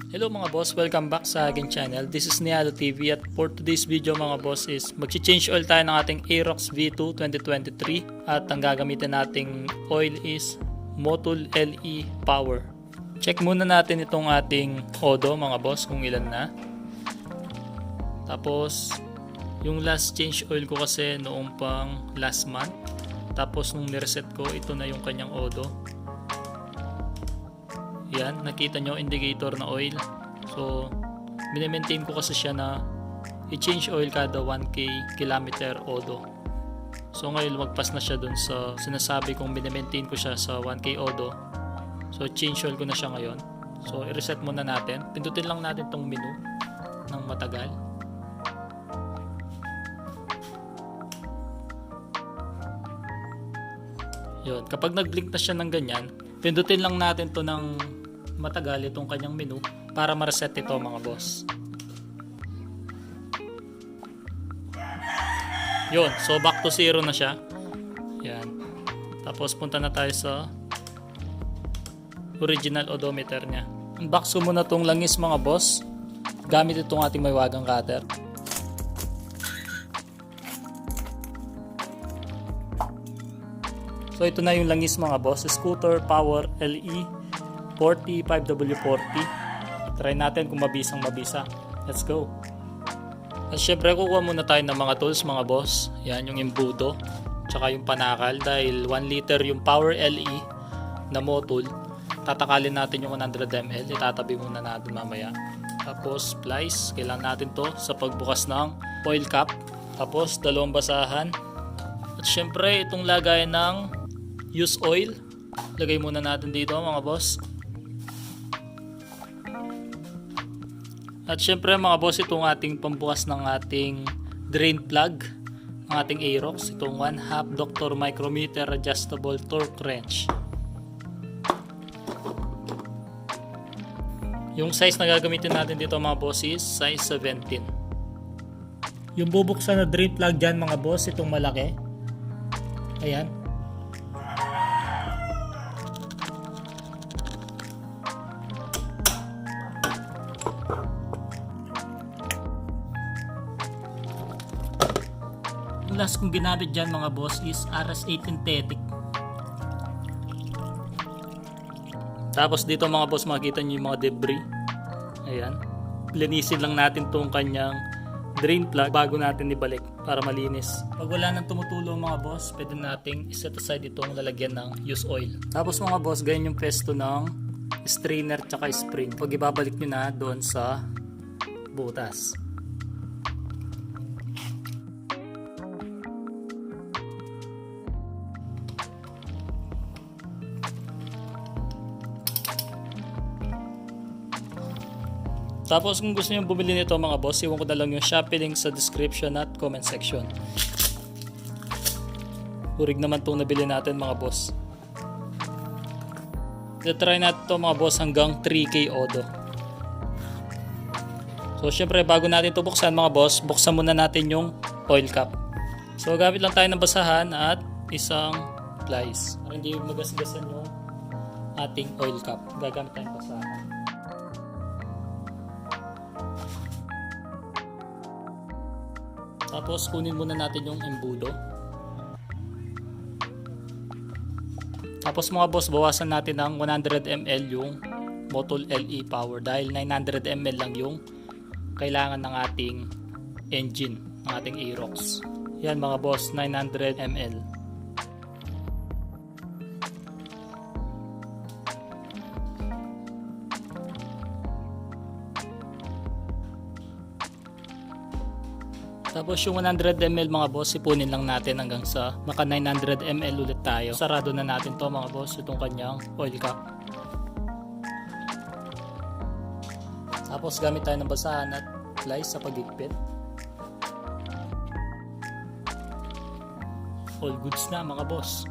Hello mga boss, welcome back sa aking channel. This is Niado TV at for today's video mga boss is mag-change oil tayo ng ating Aerox V2 2023 at ang gagamitin nating oil is Motul LE Power. Check muna natin itong ating odo mga boss kung ilan na. Tapos yung last change oil ko kasi noong pang last month. Tapos nung nireset ko, ito na yung kanyang odo. Yan, nakita nyo indicator na oil. So, mini-maintain ko kasi siya na i-change oil kada 1k kilometer odo. So, ngayon magpas na siya dun sa sinasabi kong mini-maintain ko siya sa 1k odo. So, change oil ko na siya ngayon. So, i-reset muna natin. Pindutin lang natin tong menu ng matagal. Yun, kapag nag-blink na siya ng ganyan, pindutin lang natin to ng matagal itong kanyang menu para ma-reset ito mga boss. Yun, so back to zero na siya. Yan. Tapos punta na tayo sa original odometer niya. Unbox ko muna itong langis mga boss gamit itong ating mahiwagang cutter. So ito na yung langis mga boss, Scooter Power LE 40 5W40. Try natin kung mabisang mabisa. Let's go. At syempre kukuha muna tayo ng mga tools mga boss. Yan yung embudo, tsaka yung panakal dahil 1 liter yung Power LE na Motul. Tatakalin natin yung 100 ml, itatabi muna natin mamaya. Tapos splice, kailangan natin to sa pagbukas ng oil cap. Tapos dalawang basahan. At syempre itong lagay ng use oil, lagay muna natin dito mga boss. At syempre mga boss, itong ating pambukas ng ating drain plug, ng ating Aerox, itong 1/2 Doctor Micrometer Adjustable Torque Wrench. Yung size na gagamitin natin dito mga boss is size 17. Yung bubuksan na drain plug dyan mga boss, itong malaki, ayan. Yung last kong ginamit dyan mga boss is RS8 synthetic. Tapos dito mga boss makikita nyo yung mga debris. Ayan. Linisin lang natin tong kanyang drain plug bago natin ibalik para malinis. Pag wala nang tumutulong mga boss, pwede nating iset aside itong lalagyan ng use oil. Tapos mga boss, ganyan yung pwesto ng strainer tsaka spring. Pag ibabalik nyo na doon sa butas. Tapos kung gusto niyo bumili nito mga boss, iwan ko na lang yung Shopee link sa description at comment section. Hurig naman itong nabili natin mga boss. I-try natin ito mga boss hanggang 3K odo. So syempre bago natin ito buksan mga boss, buksan muna natin yung oil cap. So gamit lang tayo ng basahan at isang pliers para hindi magasgasan yung ating oil cap. Gagamit tayong basahan. Tapos kunin muna natin yung embudo. Tapos mga boss, bawasan natin ng 100 ml yung Motul LE Power dahil 900 ml lang yung kailangan ng ating engine, ng ating Aerox. Yan mga boss, 900 ml. Tapos yung 100 ml mga boss, ipunin lang natin hanggang sa maka 900 ml ulit tayo. Sarado na natin to mga boss, itong kanyang oil cap. Tapos gamit tayo ng basahan at pliers sa paghigpit. All goods na mga boss.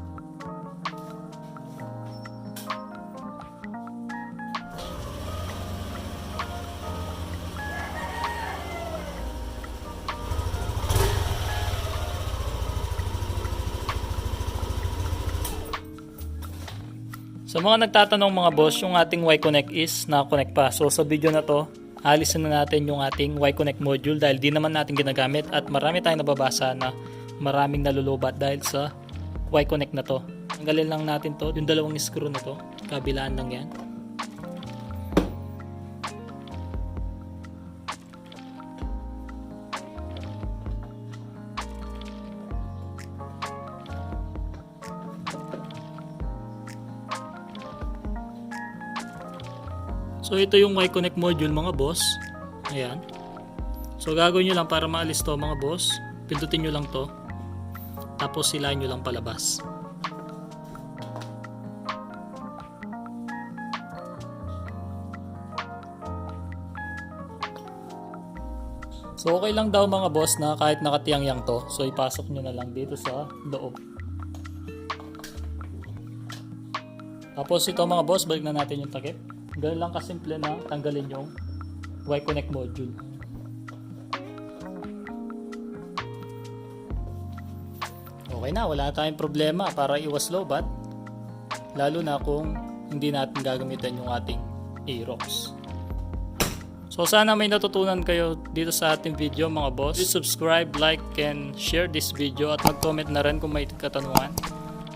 Sa mga nagtatanong mga boss, yung ating Y-Connect is naka-connect pa. So sa video na to, alisin na natin yung ating Y-Connect module dahil di naman natin ginagamit at marami tayong nababasa na maraming nalulubat dahil sa Y-Connect na to. Tanggalin lang natin to, yung dalawang screw na to, kabilaan lang yan. So ito yung Y-Connect module mga boss. Ayan. So gagawin nyo lang para maalis to mga boss. Pindutin nyo lang to. Tapos silahin nyo lang palabas. So okay lang daw mga boss na kahit nakatiyang-yang to. So ipasok nyo na lang dito sa loob. Tapos ito mga boss, balik na natin yung takip. Ganun lang kasimple na tanggalin yung Y-Connect module. Okay na, wala tayong problema para iwas lobat. Lalo na kung hindi natin gagamitan yung ating Aerox. So sana may natutunan kayo dito sa ating video mga boss. Please subscribe, like, and share this video at mag-comment na rin kung may katanungan.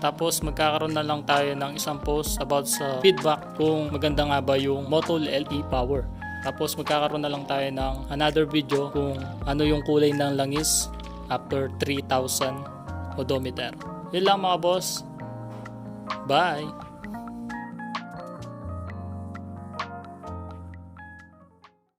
Tapos magkakaroon na lang tayo ng isang post about sa feedback kung maganda nga ba yung Motul LE Power. Tapos magkakaroon na lang tayo ng another video kung ano yung kulay ng langis after 3,000 odometer. Yun lang mga boss. Bye!